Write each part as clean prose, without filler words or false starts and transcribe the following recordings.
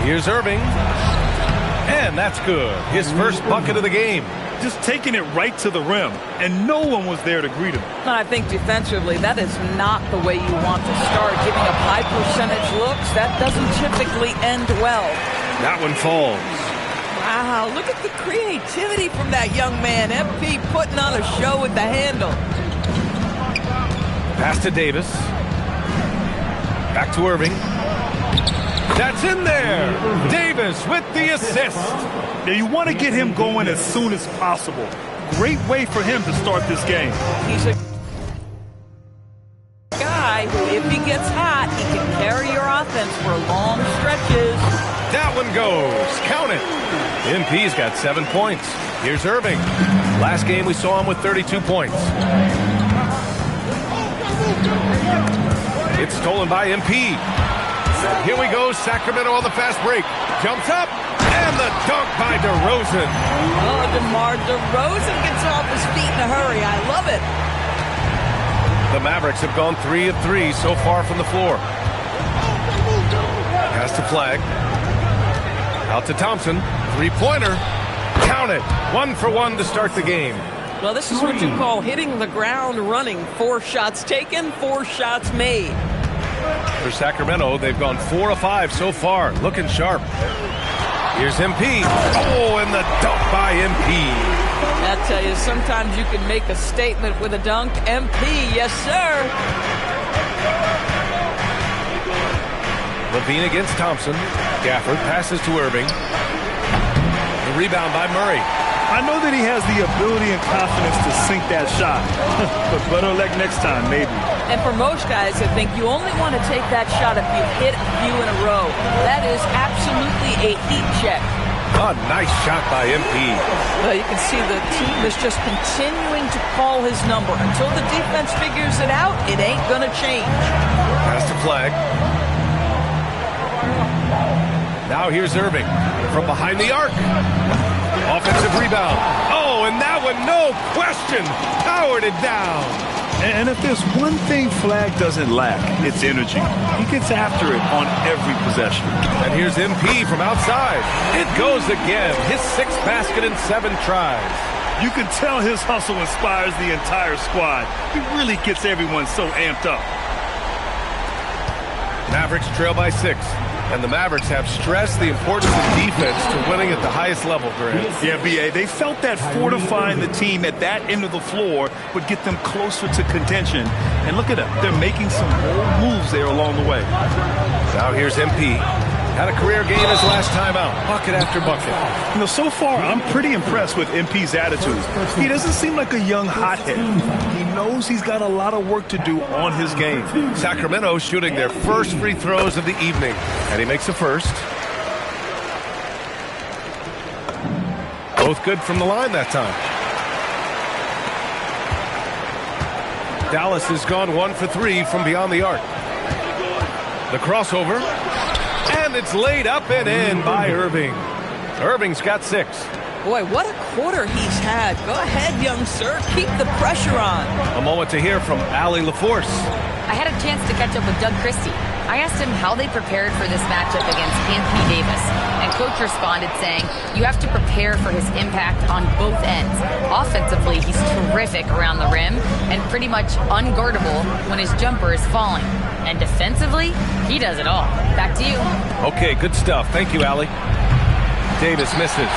Here's Irving. And that's good. His first bucket of the game. Just taking it right to the rim, and no one was there to greet him. I think defensively, that is not the way you want to start. Giving up high percentage looks, that doesn't typically end well. That one falls. Wow, look at the creativity from that young man. MP putting on a show with the handle. Pass to Davis. Back to Irving. That's in there. Davis with the assist. Now you want to get him going as soon as possible. Great way for him to start this game. He's a guy who, if he gets hot, he can carry your offense for long stretches. That one goes. Count it. MP's got 7 points. Here's Irving. Last game we saw him with 32 points. It's stolen by MP. Here we go. Sacramento on the fast break. Jumps up. And the dunk by DeRozan. Oh, DeMar DeRozan gets off his feet in a hurry. I love it. The Mavericks have gone 3 of 3 so far from the floor. Pass to Flag. Out to Thompson. Three-pointer. Count it. 1 for 1 to start the game. Well, this is what you call hitting the ground running. 4 shots taken, 4 shots made. For Sacramento, they've gone 4 of 5 so far. Looking sharp. Here's MP. Oh, and the dunk by MP. I tell you, sometimes you can make a statement with a dunk. MP, yes, sir. Levine against Thompson. Gafford passes to Irving. The rebound by Murray. I know that he has the ability and confidence to sink that shot, but better luck next time, maybe. And for most guys, I think you only want to take that shot if you hit a few in a row. That is absolutely a heat check. A nice shot by MP. Well, you can see the team is just continuing to call his number. Until the defense figures it out, it ain't going to change. Pass to Flag. Now here's Irving from behind the arc. Offensive rebound. Oh, and that one, no question, powered it down. And if there's one thing Flag doesn't lack, it's energy. He gets after it on every possession. And here's MP from outside. It goes again. His 6th basket in 7 tries. You can tell his hustle inspires the entire squad. He really gets everyone so amped up. Mavericks trail by 6. And the Mavericks have stressed the importance of defense to winning at the highest level, Grant. Yeah, B.A., they felt that fortifying the team at that end of the floor would get them closer to contention. And look at them. They're making some bold moves there along the way. Now here's MP. Had a career game his last time out. Bucket after bucket. You know, so far, I'm pretty impressed with MP's attitude. He doesn't seem like a young hothead. He knows he's got a lot of work to do on his game. Sacramento shooting their first free throws of the evening. And he makes the first. Both good from the line that time. Dallas has gone 1 for 3 from beyond the arc. The crossover. And it's laid up and in by Irving. Irving's got 6. Boy, what a quarter he's had. Go ahead, young sir. Keep the pressure on. A moment to hear from Allie LaForce. I had a chance to catch up with Doug Christie. I asked him how they prepared for this matchup against Anthony Davis. And Coach responded saying, you have to prepare for his impact on both ends. Offensively, he's terrific around the rim and pretty much unguardable when his jumper is falling. And defensively, he does it all. Back to you. Okay, good stuff. Thank you, Allie. Davis misses.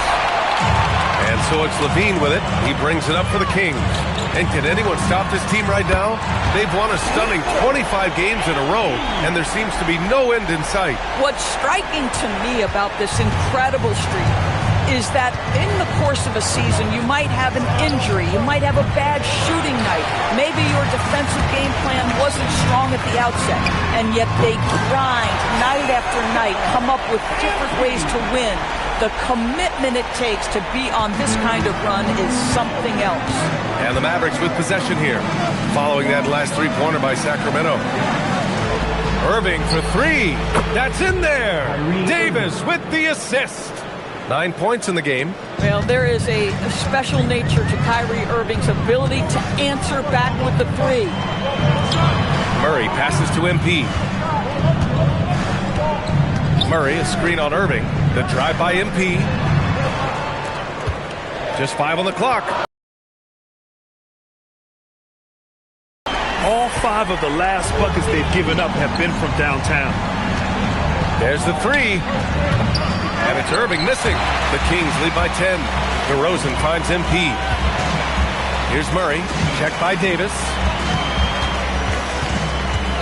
And so it's Levine with it. He brings it up for the Kings. And can anyone stop this team right now? They've won a stunning 25 games in a row, and there seems to be no end in sight. What's striking to me about this incredible streak is that in the course of a season, you might have an injury, you might have a bad shooting night, maybe your defensive game plan wasn't strong at the outset, and yet they grind night after night, come up with different ways to win. The commitment it takes to be on this kind of run is something else. And the Mavericks with possession here, following that last three-pointer by Sacramento. Irving for 3. That's in there. Davis with the assist. 9 points in the game. Well, there is a special nature to Kyrie Irving's ability to answer back with the 3. Murray passes to MP. Murray, a screen on Irving. The drive by MP. Just 5 on the clock. All 5 of the last buckets they've given up have been from downtown. There's the 3. And it's Irving missing. The Kings lead by 10. DeRozan finds MP. Here's Murray. Checked by Davis.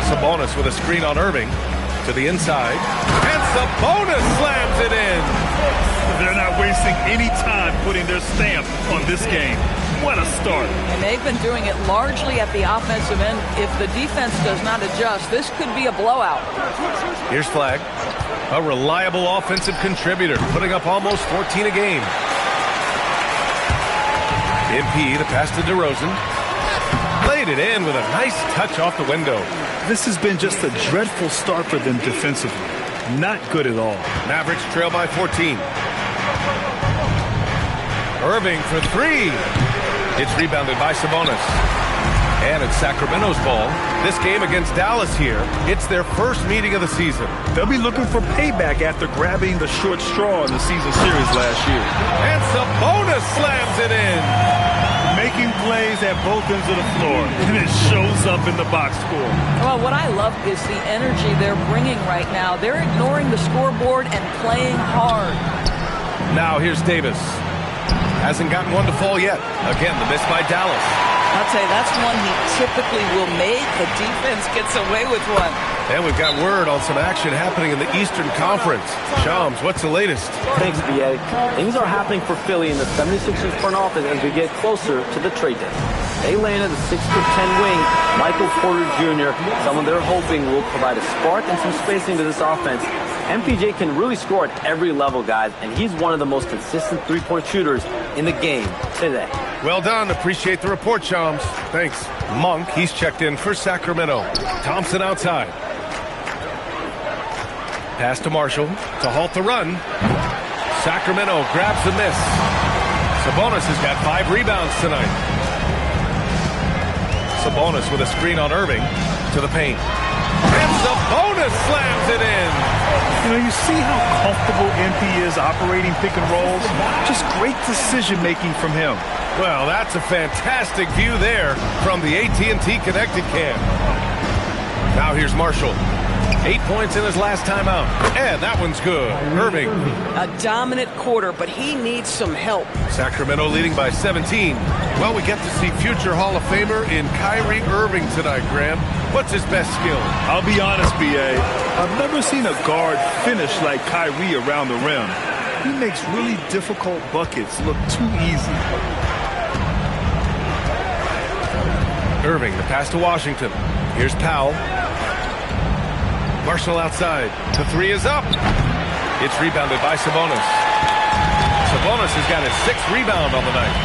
Sabonis with a screen on Irving. To the inside. And Sabonis slams it in. They're not wasting any time putting their stamp on this game. What a start. And they've been doing it largely at the offensive end. If the defense does not adjust, this could be a blowout. Here's Flagg. A reliable offensive contributor, putting up almost 14 a game. MP, the pass to DeRozan. Laid it in with a nice touch off the window. This has been just a dreadful start for them defensively. Not good at all. Mavericks trail by 14. Irving for 3. It's rebounded by Sabonis. And it's Sacramento's ball. This game against Dallas here, it's their first meeting of the season. They'll be looking for payback after grabbing the short straw in the season series last year. And Sabonis slams it in. Making plays at both ends of the floor, and it shows up in the box score. Well, what I love is the energy they're bringing right now. They're ignoring the scoreboard and playing hard. Now here's Davis. Hasn't gotten one to fall yet. Again, the miss by Dallas. I'll tell you, that's one he typically will make. The defense gets away with one. And we've got word on some action happening in the Eastern Conference. Shams, what's the latest? Thanks, B.A. Things are happening for Philly in the 76ers front office as we get closer to the trade deadline. They landed a 6'10" wing, Michael Porter Jr. Someone they're hoping will provide a spark and some spacing to this offense. MPJ can really score at every level, guys, and he's one of the most consistent three-point shooters in the game today. Well done. Appreciate the report, Shams. Thanks. Monk, he's checked in for Sacramento. Thompson outside. Pass to Marshall to halt the run. Sacramento grabs the miss. Sabonis has got 5 rebounds tonight. Sabonis with a screen on Irving to the paint. And Sabonis slams it in. You know, you see how comfortable MP is operating pick and rolls? Just great decision-making from him. Well, that's a fantastic view there from the AT&T Connected Cam. Now here's Marshall. 8 points in his last timeout. And that one's good. Irving. A dominant quarter, but he needs some help. Sacramento leading by 17. Well, we get to see future Hall of Famer in Kyrie Irving tonight, Graham. What's his best skill? I'll be honest, B.A. I've never seen a guard finish like Kyrie around the rim. He makes really difficult buckets look too easy. Irving, the pass to Washington. Here's Powell. Marshall outside. The 3 is up. It's rebounded by Sabonis. Sabonis has got his 6th rebound on the night.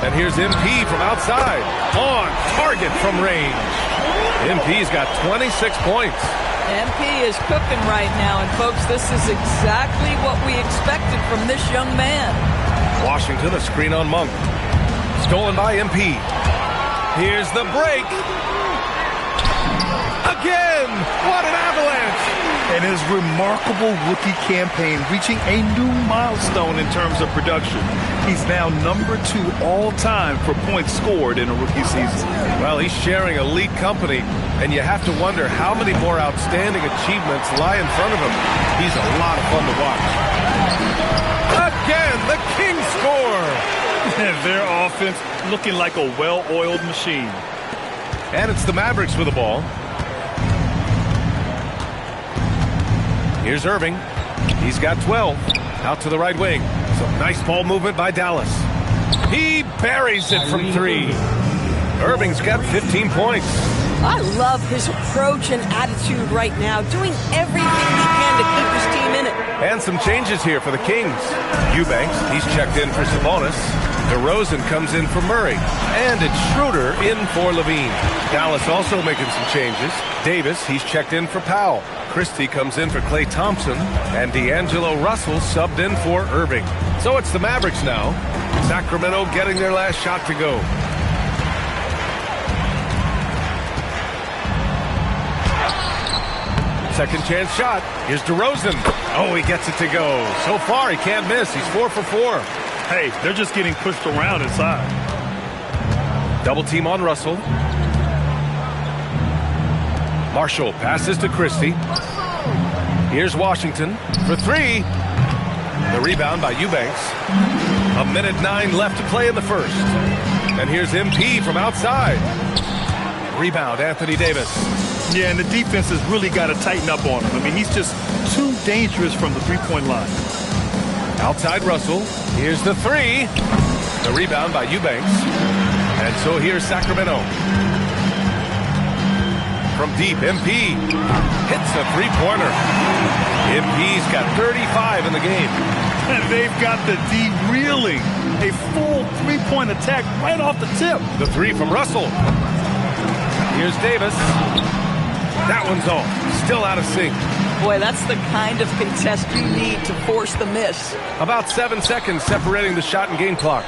And here's MP from outside. On target from range. MP's got 26 points. MP is cooking right now, and folks, this is exactly what we expected from this young man. Washington, a screen on Monk. Stolen by MP. Here's the break. Again! What an avalanche! And his remarkable rookie campaign reaching a new milestone in terms of production. He's now number 2 all-time for points scored in a rookie season. Well, he's sharing elite company, and you have to wonder how many more outstanding achievements lie in front of him. He's a lot of fun to watch. Again, the Kings score! And their offense looking like a well-oiled machine. And it's the Mavericks with the ball. Here's Irving. He's got 12. Out to the right wing. Some nice ball movement by Dallas. He buries it from 3. Irving's got 15 points. I love his approach and attitude right now, doing everything he can to keep his team in it. And some changes here for the Kings. Eubanks, he's checked in for Sabonis. DeRozan comes in for Murray. And it's Schroeder in for Levine. Dallas also making some changes. Davis, he's checked in for Powell. Christie comes in for Klay Thompson. And D'Angelo Russell subbed in for Irving. So it's the Mavericks now. Sacramento getting their last shot to go. second chance shot. Here's DeRozan. Oh, he gets it to go. So far, he can't miss. He's 4 for 4. Hey, they're just getting pushed around inside. Double team on Russell. Marshall passes to Christie. Here's Washington for 3. The rebound by Eubanks. 1:09 left to play in the first. And here's MP from outside. Rebound, Anthony Davis. Yeah, and the defense has really got to tighten up on him. I mean, he's just too dangerous from the three-point line. Outside Russell. Here's the 3. The rebound by Eubanks. And so here's Sacramento. From deep, MP hits a three-pointer. MP's got 35 in the game. And they've got the D reeling. A full three-point attack right off the tip. The 3 from Russell. Here's Davis. That one's off. Still out of sync. Boy, that's the kind of contest you need to force the miss. About 7 seconds separating the shot and game clocks.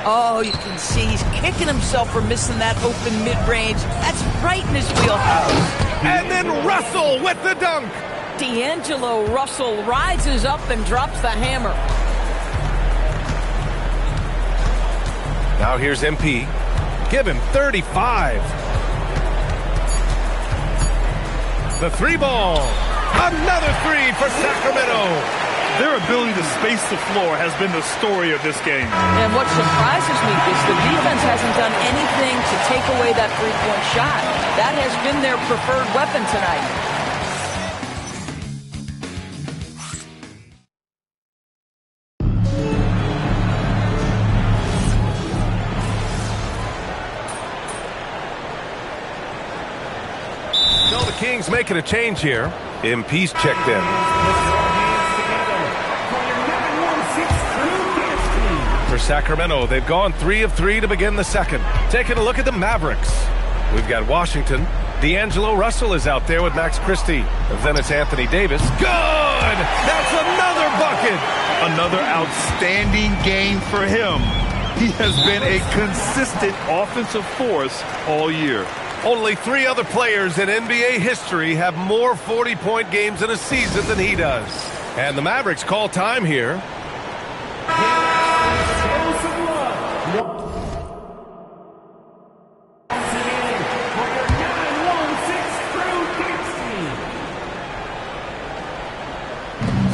Oh, you can see he's kicking himself for missing that open mid-range. That's right in his wheelhouse. And then Russell with the dunk. D'Angelo Russell rises up and drops the hammer. Now here's MP. Give him 35. The 3 ball. Another 3 for Sacramento. Their ability to space the floor has been the story of this game. And what surprises me is the defense hasn't done anything to take away that three-point shot. That has been their preferred weapon tonight. So the Kings making a change here. MP's checked in. For Sacramento, they've gone 3 of 3 to begin the second. Taking a look at the Mavericks. We've got Washington. D'Angelo Russell is out there with Max Christie. Then it's Anthony Davis. Good! That's another bucket! Another outstanding game for him. He has been a consistent offensive force all year. Only 3 other players in NBA history have more 40-point games in a season than he does. And the Mavericks call time here.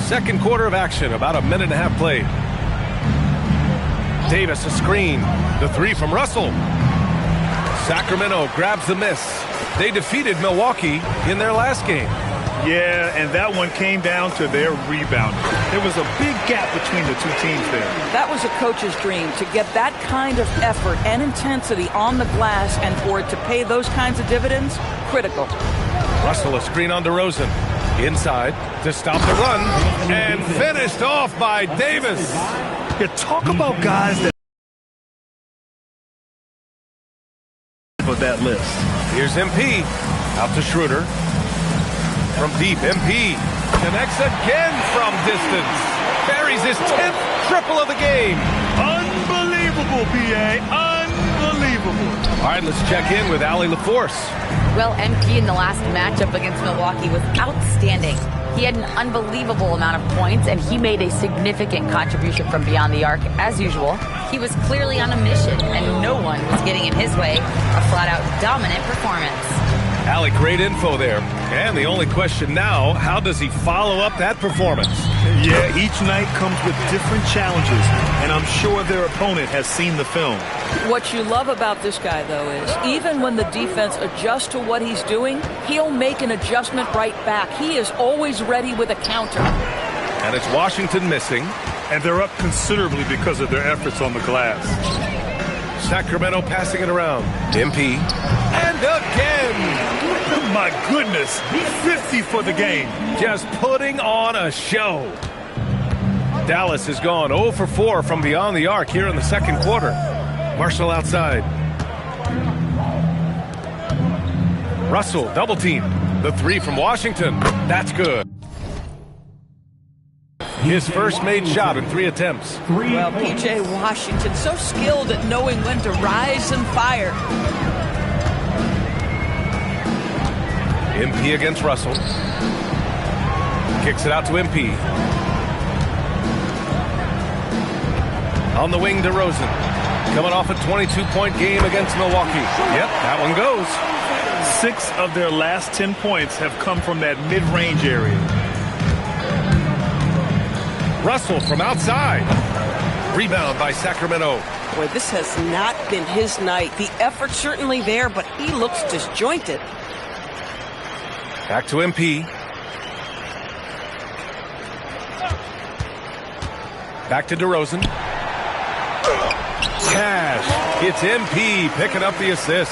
Second quarter of action, about a minute and a half played. Davis a screen. The 3 from Russell. Sacramento grabs the miss. They defeated Milwaukee in their last game. Yeah, and that one came down to their rebound. There was a big gap between the two teams there. That was a coach's dream, to get that kind of effort and intensity on the glass, and for it to pay those kinds of dividends, critical. Russell a screen on DeRozan. Inside to stop the run, and finished off by Davis. Yeah, talk about guys that for that list. Here's MP. Out to Schroeder. From deep, MP connects again from distance. Buries his 10th triple of the game. Unbelievable, PA. Unbelievable. All right, let's check in with Allie LaForce. Well, MP in the last matchup against Milwaukee was outstanding. He had an unbelievable amount of points, and he made a significant contribution from beyond the arc, as usual. He was clearly on a mission, and no one was getting in his way. A flat-out dominant performance. Allie, great info there. And the only question now, how does he follow up that performance? Yeah, each night comes with different challenges, and I'm sure their opponent has seen the film. What you love about this guy, though, is even when the defense adjusts to what he's doing, he'll make an adjustment right back. He is always ready with a counter. And it's Washington missing. And they're up considerably because of their efforts on the glass. Sacramento passing it around. MP. And again! My goodness, 50 for the game. Just putting on a show. Dallas has gone 0 for 4 from beyond the arc here in the second quarter. Marshall outside. Russell, double team. The 3 from Washington. That's good. His first made shot in 3 attempts. Well, P.J. Washington, so skilled at knowing when to rise and fire. MP against Russell. Kicks it out to MP. On the wing, DeRozan. Coming off a 22-point game against Milwaukee. Yep, that one goes. 6 of their last 10 points have come from that mid-range area. Russell from outside. Rebound by Sacramento. Boy, this has not been his night. The effort's certainly there, but he looks disjointed. Back to MP. Back to DeRozan. Cash. It's MP picking up the assist.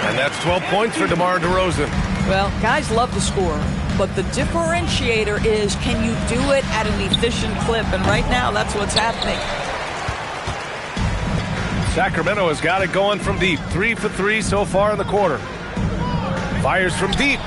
And that's 12 points for DeMar DeRozan. Well, guys love to score, but the differentiator is, can you do it at an efficient clip? And right now, that's what's happening. Sacramento has got it going from deep. 3 for 3 so far in the quarter. Fires from deep.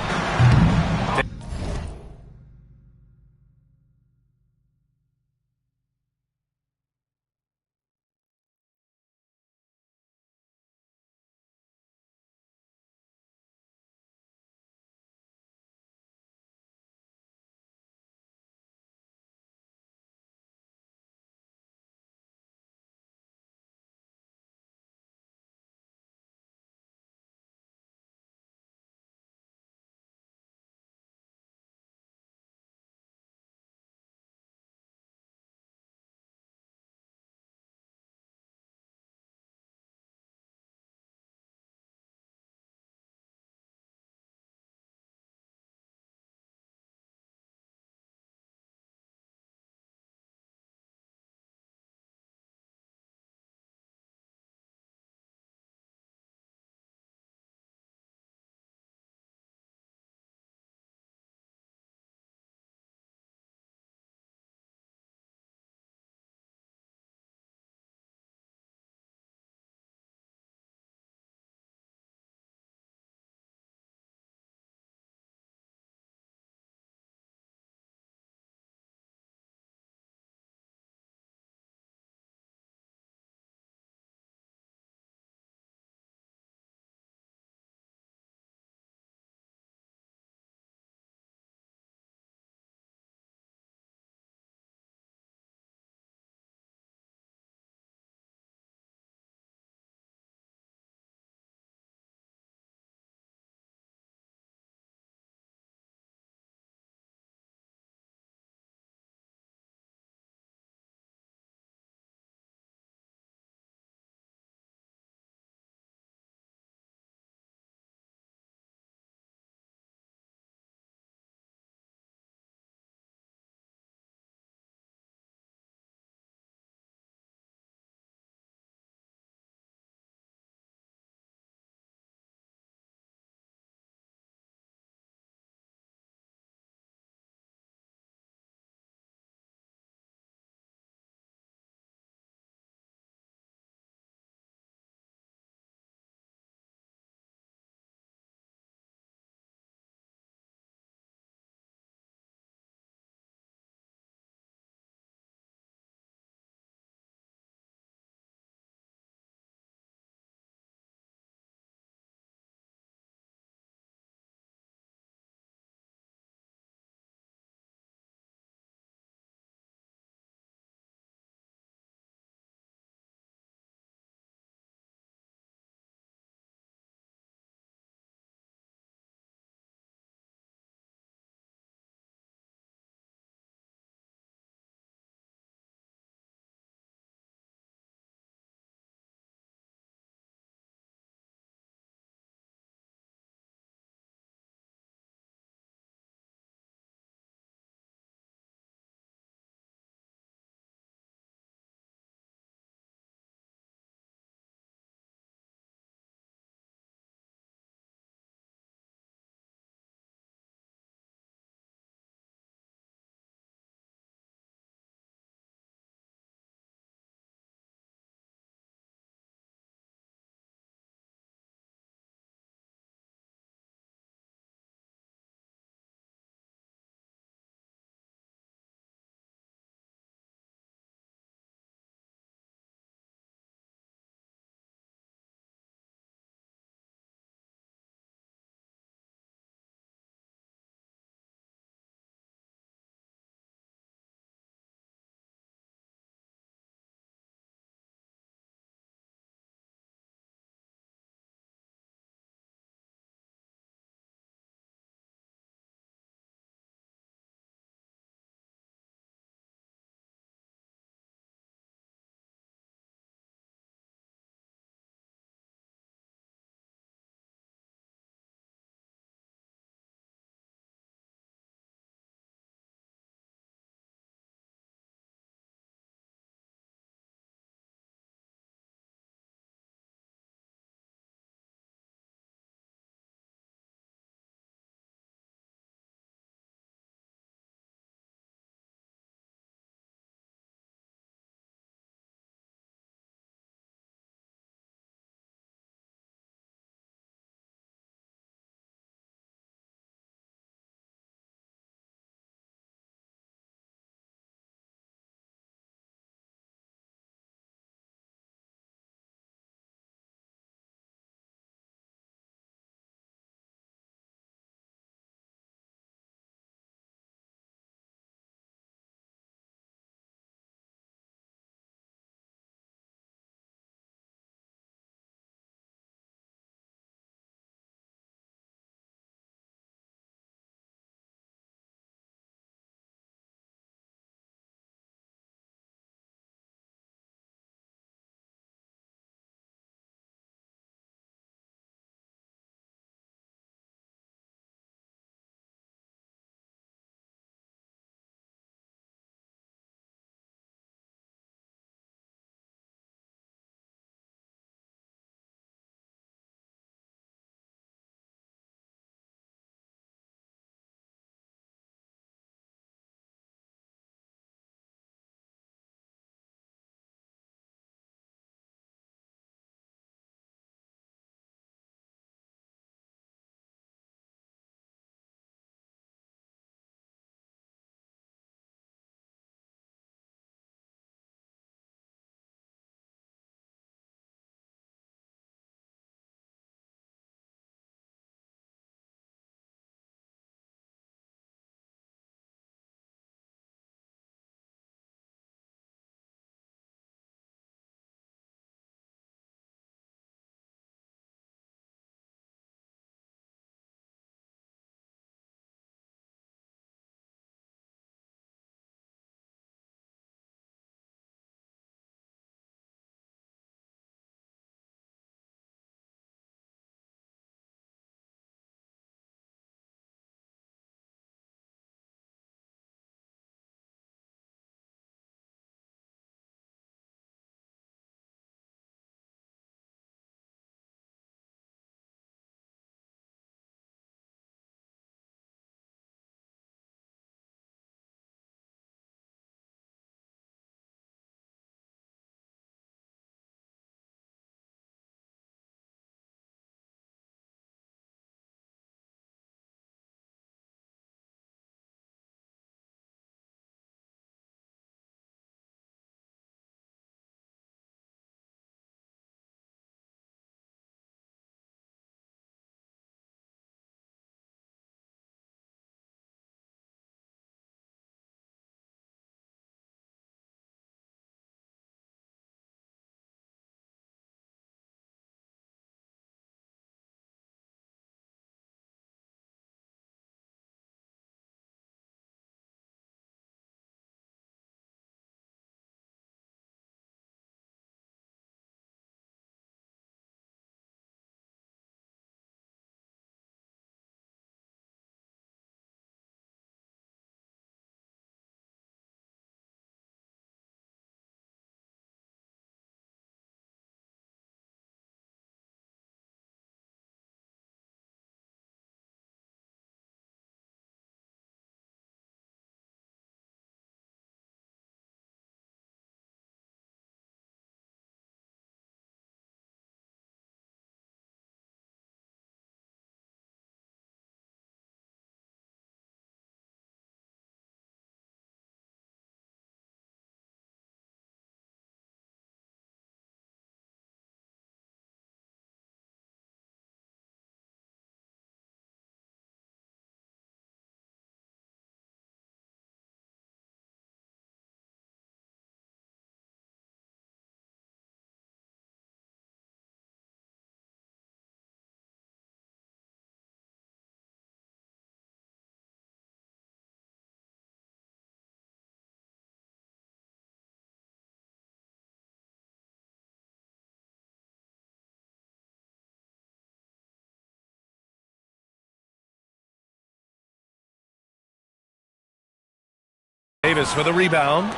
Davis for the rebound.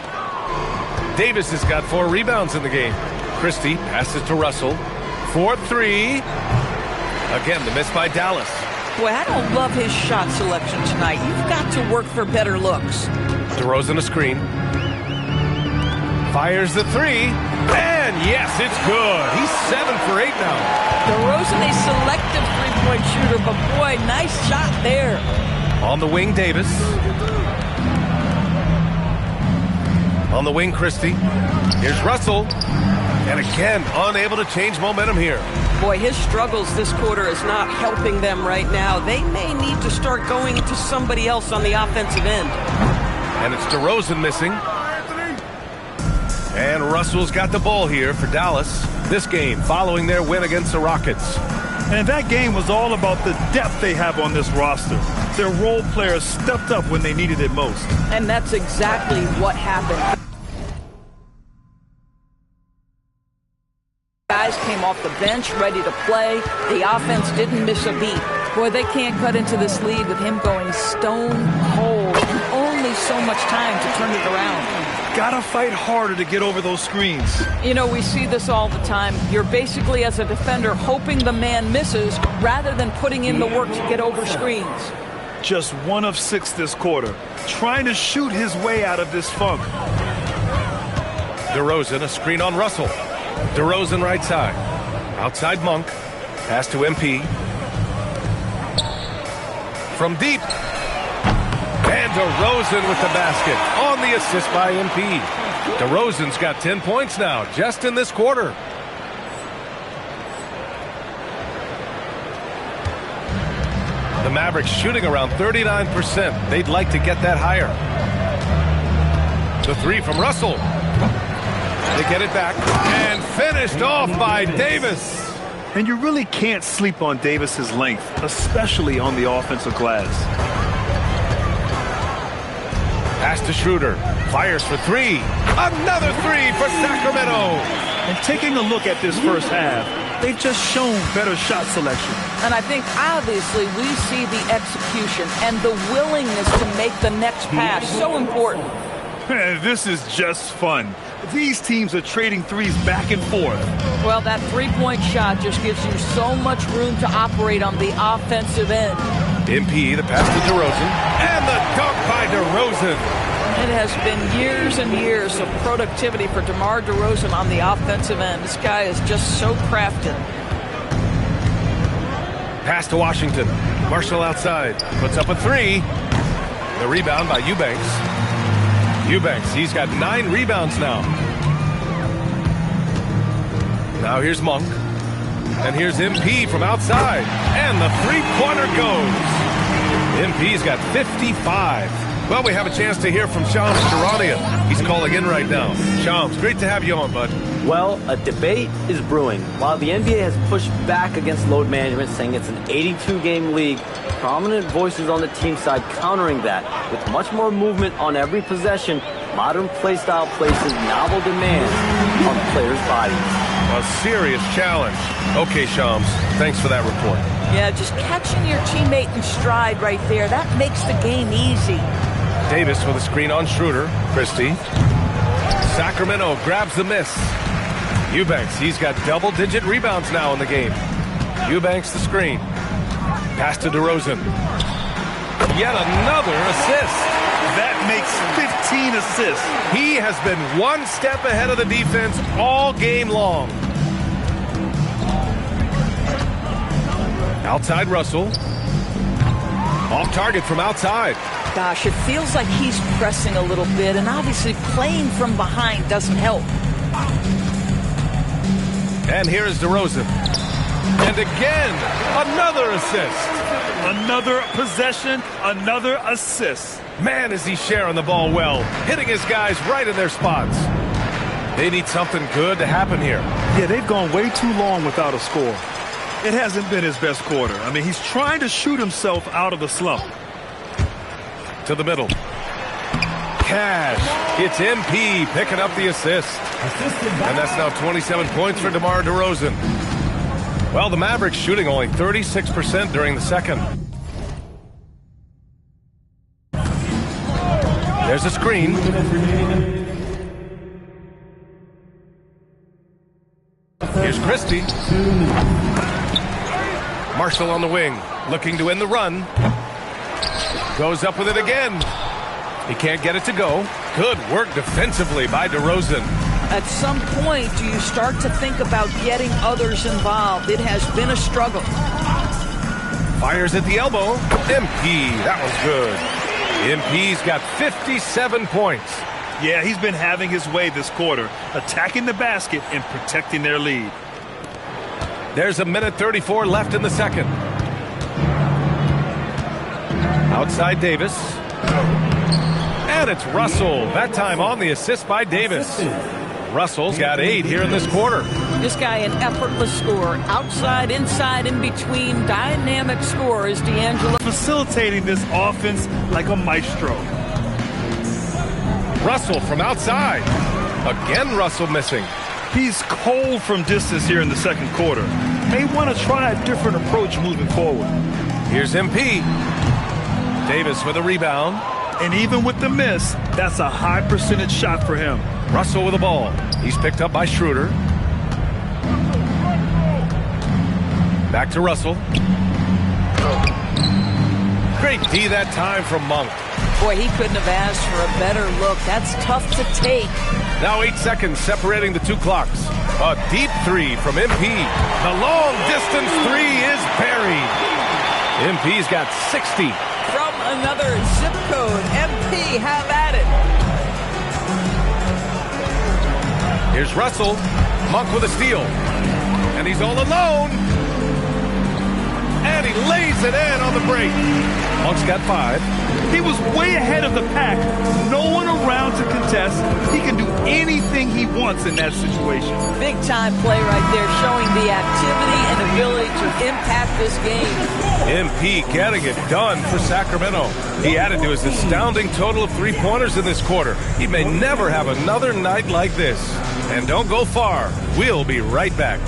Davis has got 4 rebounds in the game. Christie passes to Russell. 4-3. Again, the miss by Dallas. Boy, I don't love his shot selection tonight. You've got to work for better looks. DeRozan a screen. Fires the 3. And yes, it's good. He's 7 for 8 now. DeRozan, a selective three-point shooter, but boy, nice shot there. On the wing, Davis. On the wing, Christie. Here's Russell. And again, unable to change momentum here. Boy, his struggles this quarter is not helping them right now. They may need to start going to somebody else on the offensive end. And it's DeRozan missing. And Russell's got the ball here for Dallas. This game following their win against the Rockets. And that game was all about the depth they have on this roster. Their role players stepped up when they needed it most. And that's exactly what happened. Guys came off the bench ready to play. The offense didn't miss a beat. Boy, they can't cut into this lead with him going stone cold. Only so much time to turn it around. Gotta fight harder to get over those screens. You know, we see this all the time. You're basically, as a defender, hoping the man misses rather than putting in the work to get over screens. Just 1 of 6 this quarter. Trying to shoot his way out of this funk. DeRozan, a screen on Russell. DeRozan right side. Outside Monk. Pass to MP. From deep. And DeRozan with the basket. On the assist by MP. DeRozan's got 10 points now, just in this quarter. The Mavericks shooting around 39%. They'd like to get that higher. The 3 from Russell. They get it back. And finished off by Davis. And you really can't sleep on Davis's length, especially on the offensive glass. Pass to Schroeder. Fires for 3. Another 3 for Sacramento. And taking a look at this first half, they've just shown better shot selection. And I think, obviously, we see the execution and the willingness to make the next pass. So important. Man, this is just fun. These teams are trading threes back and forth. Well, that three-point shot just gives you so much room to operate on the offensive end. MP, the pass to DeRozan. And the dunk by DeRozan. It has been years and years of productivity for DeMar DeRozan on the offensive end. This guy is just so crafted. Pass to Washington. Marshall outside. Puts up a 3. The rebound by Eubanks. Eubanks, he's got 9 rebounds now. Now here's Monk. And here's MP from outside. And the three-pointer goes. MP's got 55. Well, we have a chance to hear from Shams Charania. He's calling in right now. Shams, great to have you on, bud. Well, a debate is brewing. While the NBA has pushed back against load management, saying it's an 82-game league, prominent voices on the team side countering that. With much more movement on every possession, modern play style places novel demands on players' bodies. A serious challenge. Okay, Shams, thanks for that report. Yeah, just catching your teammate in stride right there, that makes the game easy. Davis with a screen on Schroeder. Christie. Sacramento grabs the miss. Eubanks, he's got double-digit rebounds now in the game. Eubanks the screen. Pass to DeRozan. Yet another assist. That makes 15 assists. He has been one step ahead of the defense all game long. Outside Russell. Off target from outside. Gosh, it feels like he's pressing a little bit, and obviously playing from behind doesn't help. And here is DeRozan. And again, another assist. Another possession, another assist. Man, is he sharing the ball well, hitting his guys right in their spots. They need something good to happen here. Yeah, they've gone way too long without a score. It hasn't been his best quarter. I mean, he's trying to shoot himself out of the slump. To the middle. Cash. It's MP picking up the assist. And that's now 27 points for DeMar DeRozan. Well, the Mavericks shooting only 36% during the second. There's a screen. Here's Christie. Marshall on the wing, looking to end the run. Goes up with it again. He can't get it to go. Good work defensively by DeRozan. At some point, do you start to think about getting others involved? It has been a struggle. Fires at the elbow. MP, that was good. MP's got 57 points. Yeah, he's been having his way this quarter, attacking the basket and protecting their lead. There's a minute 34 left in the second. Outside Davis. And it's Russell. That time on the assist by Davis. Russell's got 8 here in this quarter. This guy an effortless scorer. Outside, inside, in between. Dynamic scorer is D'Angelo. Facilitating this offense like a maestro. Russell from outside. Again, Russell missing. He's cold from distance here in the second quarter. May want to try a different approach moving forward. Here's MP. Davis with a rebound. And even with the miss, that's a high percentage shot for him. Russell with the ball. He's picked up by Schroeder. Back to Russell. Great D that time from Monk. Boy, he couldn't have asked for a better look. That's tough to take. Now 8 seconds separating the two clocks. A deep three from MP. The long distance three is buried. MP's got 60. From another zip code, MP, have at it. Here's Russell. Monk with a steal. And he's all alone. And he lays it in on the break. Monk's got 5. He was way ahead of the pack. No one around to contest. He can do anything he wants in that situation. Big time play right there, showing the activity and ability to impact this game. MP getting it done for Sacramento. He added to his astounding total of 3-pointers in this quarter. He may never have another night like this. And don't go far. We'll be right back.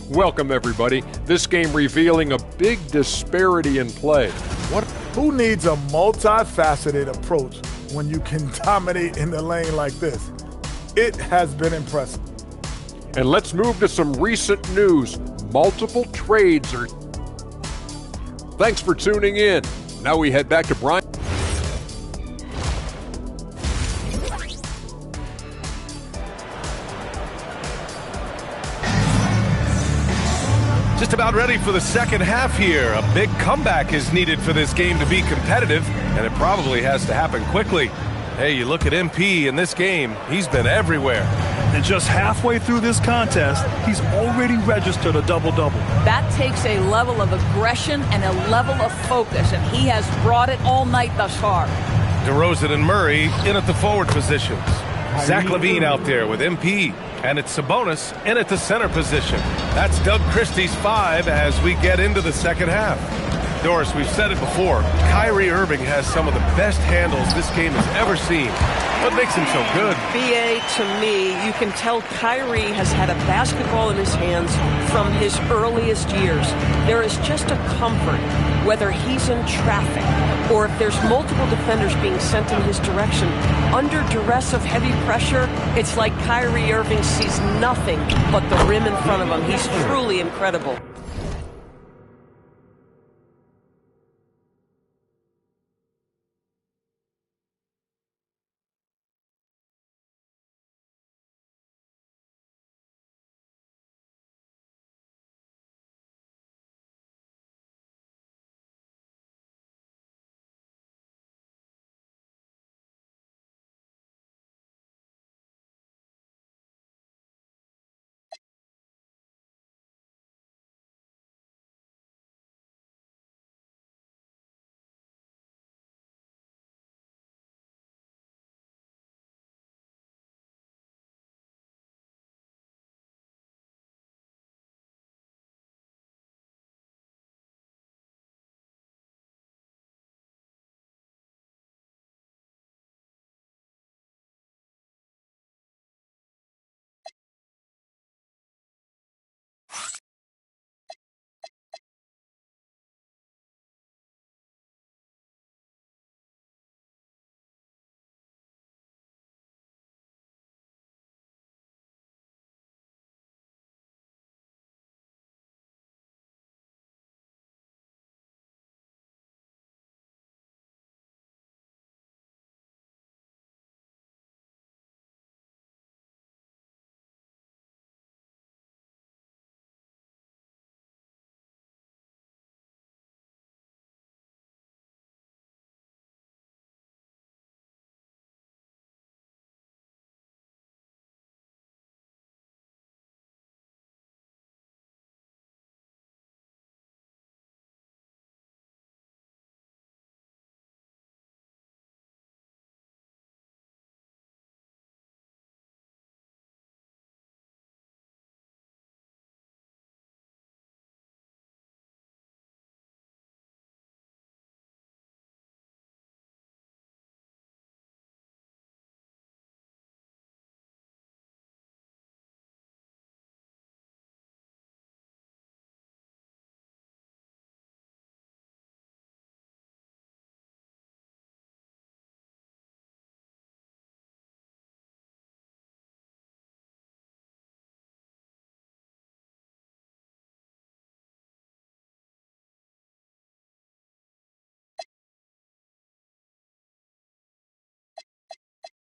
Welcome, everybody. This game revealing a big disparity in play. Who needs a multifaceted approach when you can dominate in the lane like this? It has been impressive. And let's move to some recent news. Multiple trades are... Thanks for tuning in. Now we head back to Brian. Just about ready for the second half here. A big comeback is needed for this game to be competitive, and it probably has to happen quickly. Hey, you look at MP in this game, he's been everywhere. And just halfway through this contest, he's already registered a double-double. That takes a level of aggression and a level of focus, and he has brought it all night thus far. DeRozan and Murray in at the forward positions. Zach LaVine out there with MP. And it's Sabonis in at the center position. That's Doug Christie's 5 as we get into the second half. Doris, we've said it before. Kyrie Irving has some of the best handles this game has ever seen. What makes him so good? BA, to me, you can tell Kyrie has had a basketball in his hands from his earliest years. There is just a comfort, whether he's in traffic or if there's multiple defenders being sent in his direction. Under duress of heavy pressure, it's like Kyrie Irving sees nothing but the rim in front of him. He's truly incredible.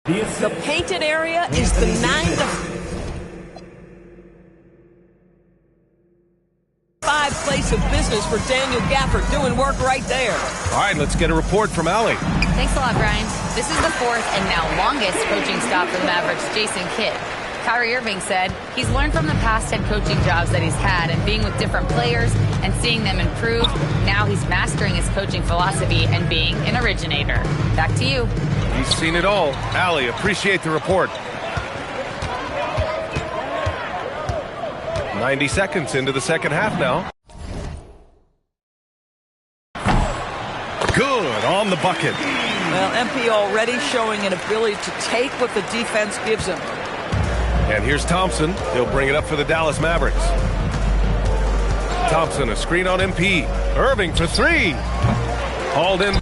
The painted area is the 9 to 5 place of business for Daniel Gafford, doing work right there. All right, let's get a report from Allie. Thanks a lot, Brian. This is the fourth and now longest coaching stop for the Mavericks' Jason Kidd. Kyrie Irving said he's learned from the past head coaching jobs that he's had and being with different players and seeing them improve. Now he's mastering his coaching philosophy and being an originator. Back to you. He's seen it all. Allie, appreciate the report. 90 seconds into the second half now. Good on the bucket. Well, MP already showing an ability to take what the defense gives him. And here's Thompson. He'll bring it up for the Dallas Mavericks. Thompson, a screen on MP. Irving for three. Hauled in.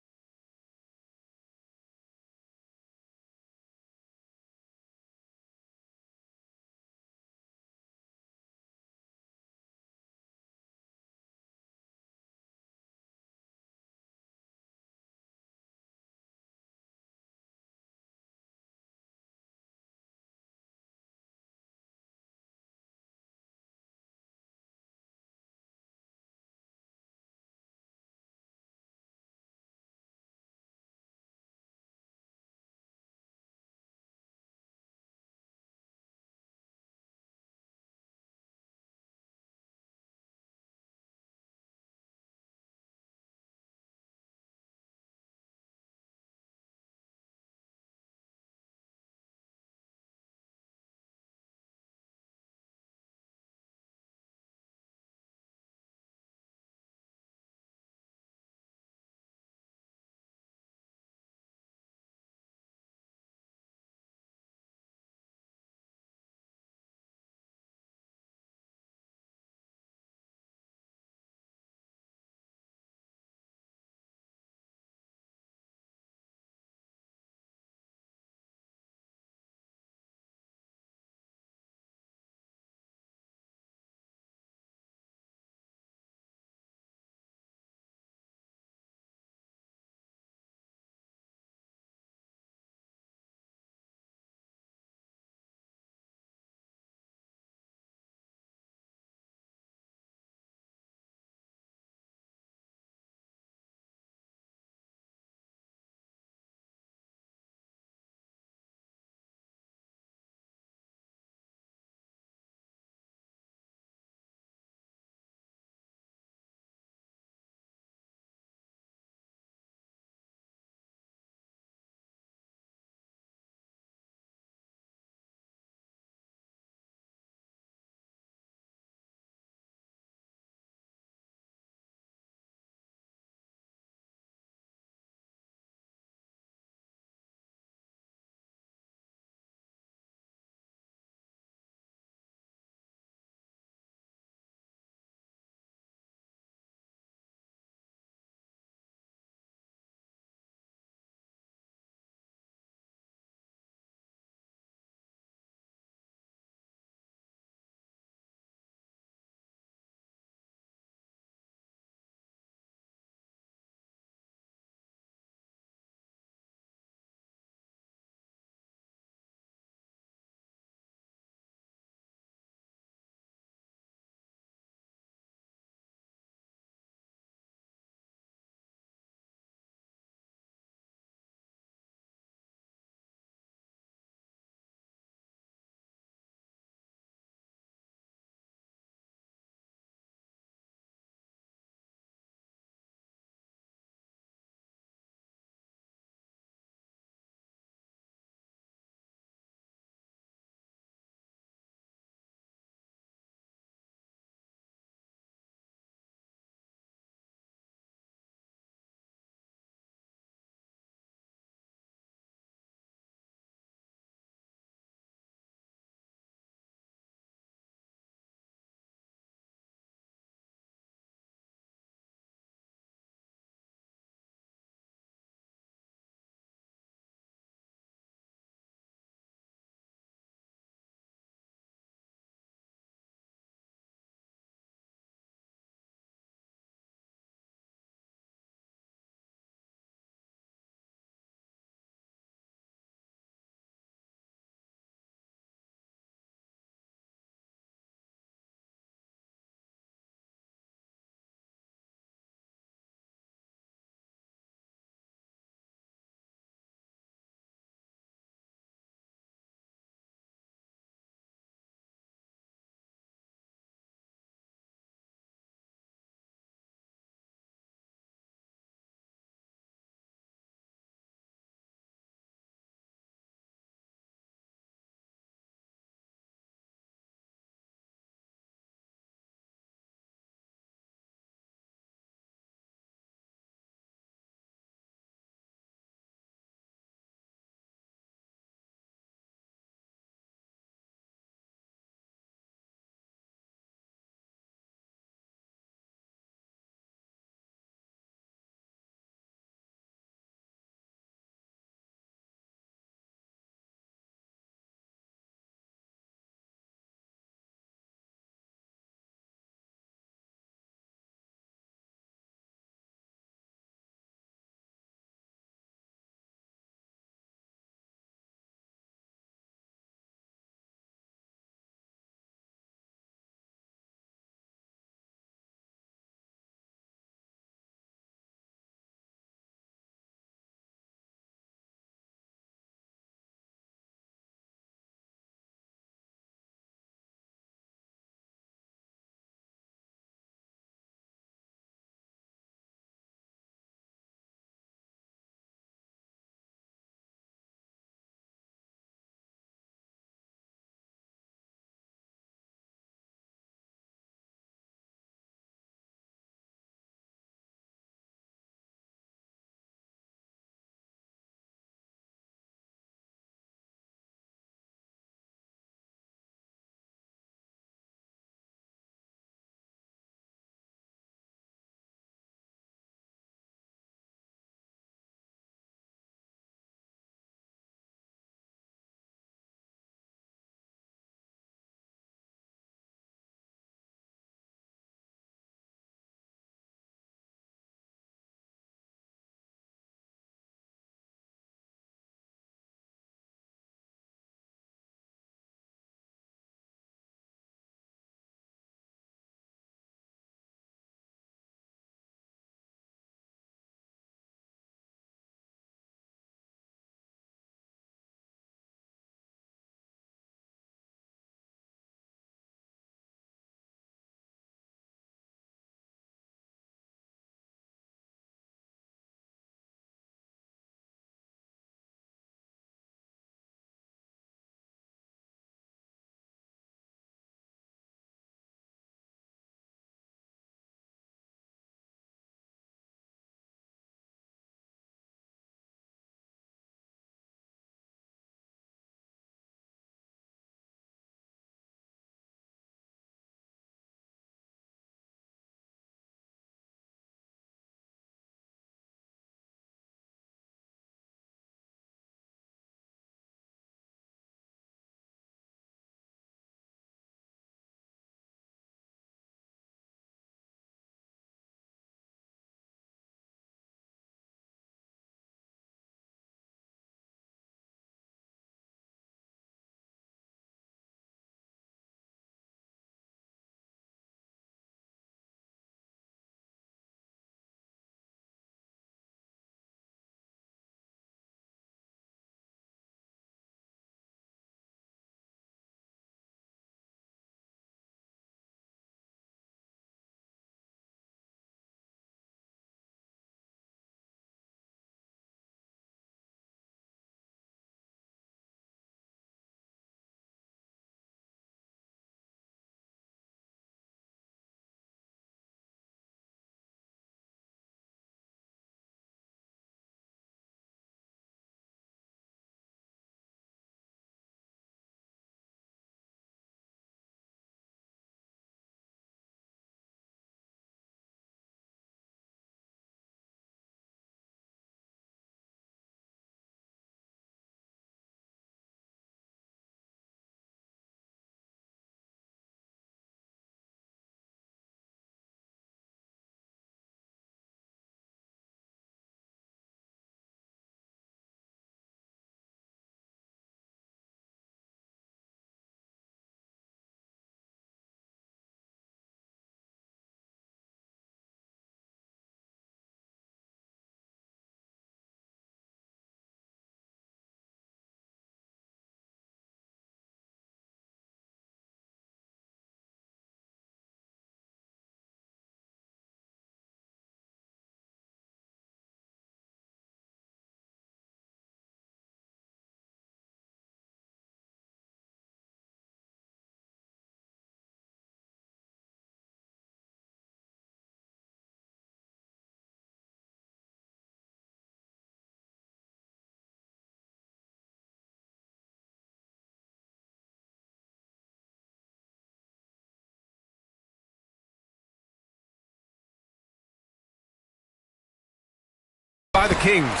Kings.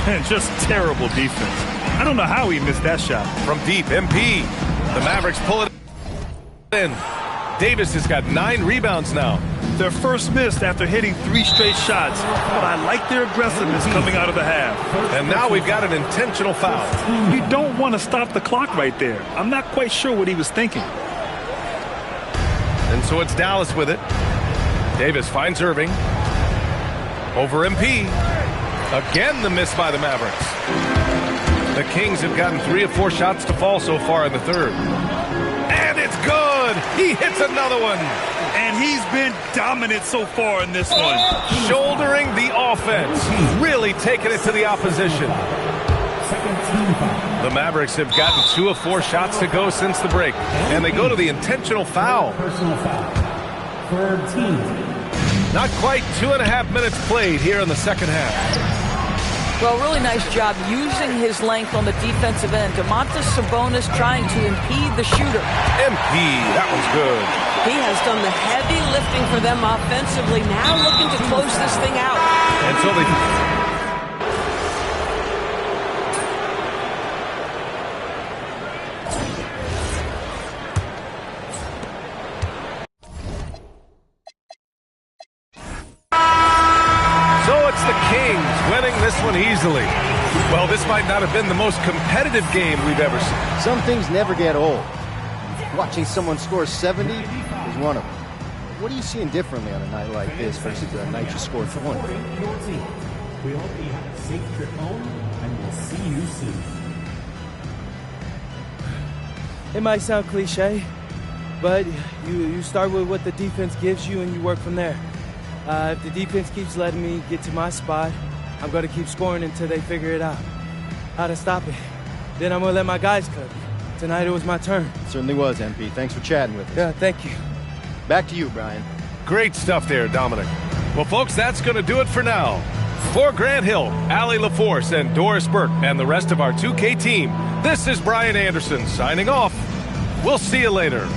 And just terrible defense. I don't know how he missed that shot. From deep, MP. The Mavericks pull it in. Davis has got 9 rebounds now. Their first miss after hitting 3 straight shots, but I like their aggressiveness coming out of the half. And now we've got an intentional foul. You don't want to stop the clock right there. I'm not quite sure what he was thinking. And so it's Dallas with it. Davis finds Irving. Over MP. Again the miss by the Mavericks. The Kings have gotten 3 of 4 shots to fall so far in the third. And it's good! He hits another one! And he's been dominant so far in this one. Shouldering the offense. Really taking it to the opposition. The Mavericks have gotten 2 of 4 shots to go since the break. And they go to the intentional foul. Not quite 2.5 minutes played here in the second half. Well, really nice job using his length on the defensive end. Domantas Sabonis trying to impede the shooter. MP, that was good. He has done the heavy lifting for them offensively. Now looking to close this thing out. And so they... this one easily. Well, this might not have been the most competitive game we've ever seen. Some things never get old. Watching someone score 70 is one of them. What are you seeing differently on a night like this versus a night you scored 20? We hope you have a safe trip home, and we'll see you soon. It might sound cliche, but you start with what the defense gives you and you work from there. If the defense keeps letting me get to my spot, I'm going to keep scoring until they figure it out, how to stop it. Then I'm going to let my guys cook. Tonight it was my turn. It certainly was, MP. Thanks for chatting with us. Yeah, thank you. Back to you, Brian. Great stuff there, Dominic. Well, folks, that's going to do it for now. For Grant Hill, Allie LaForce, and Doris Burke, and the rest of our 2K team, this is Brian Anderson signing off. We'll see you later.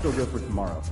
Still good for tomorrow.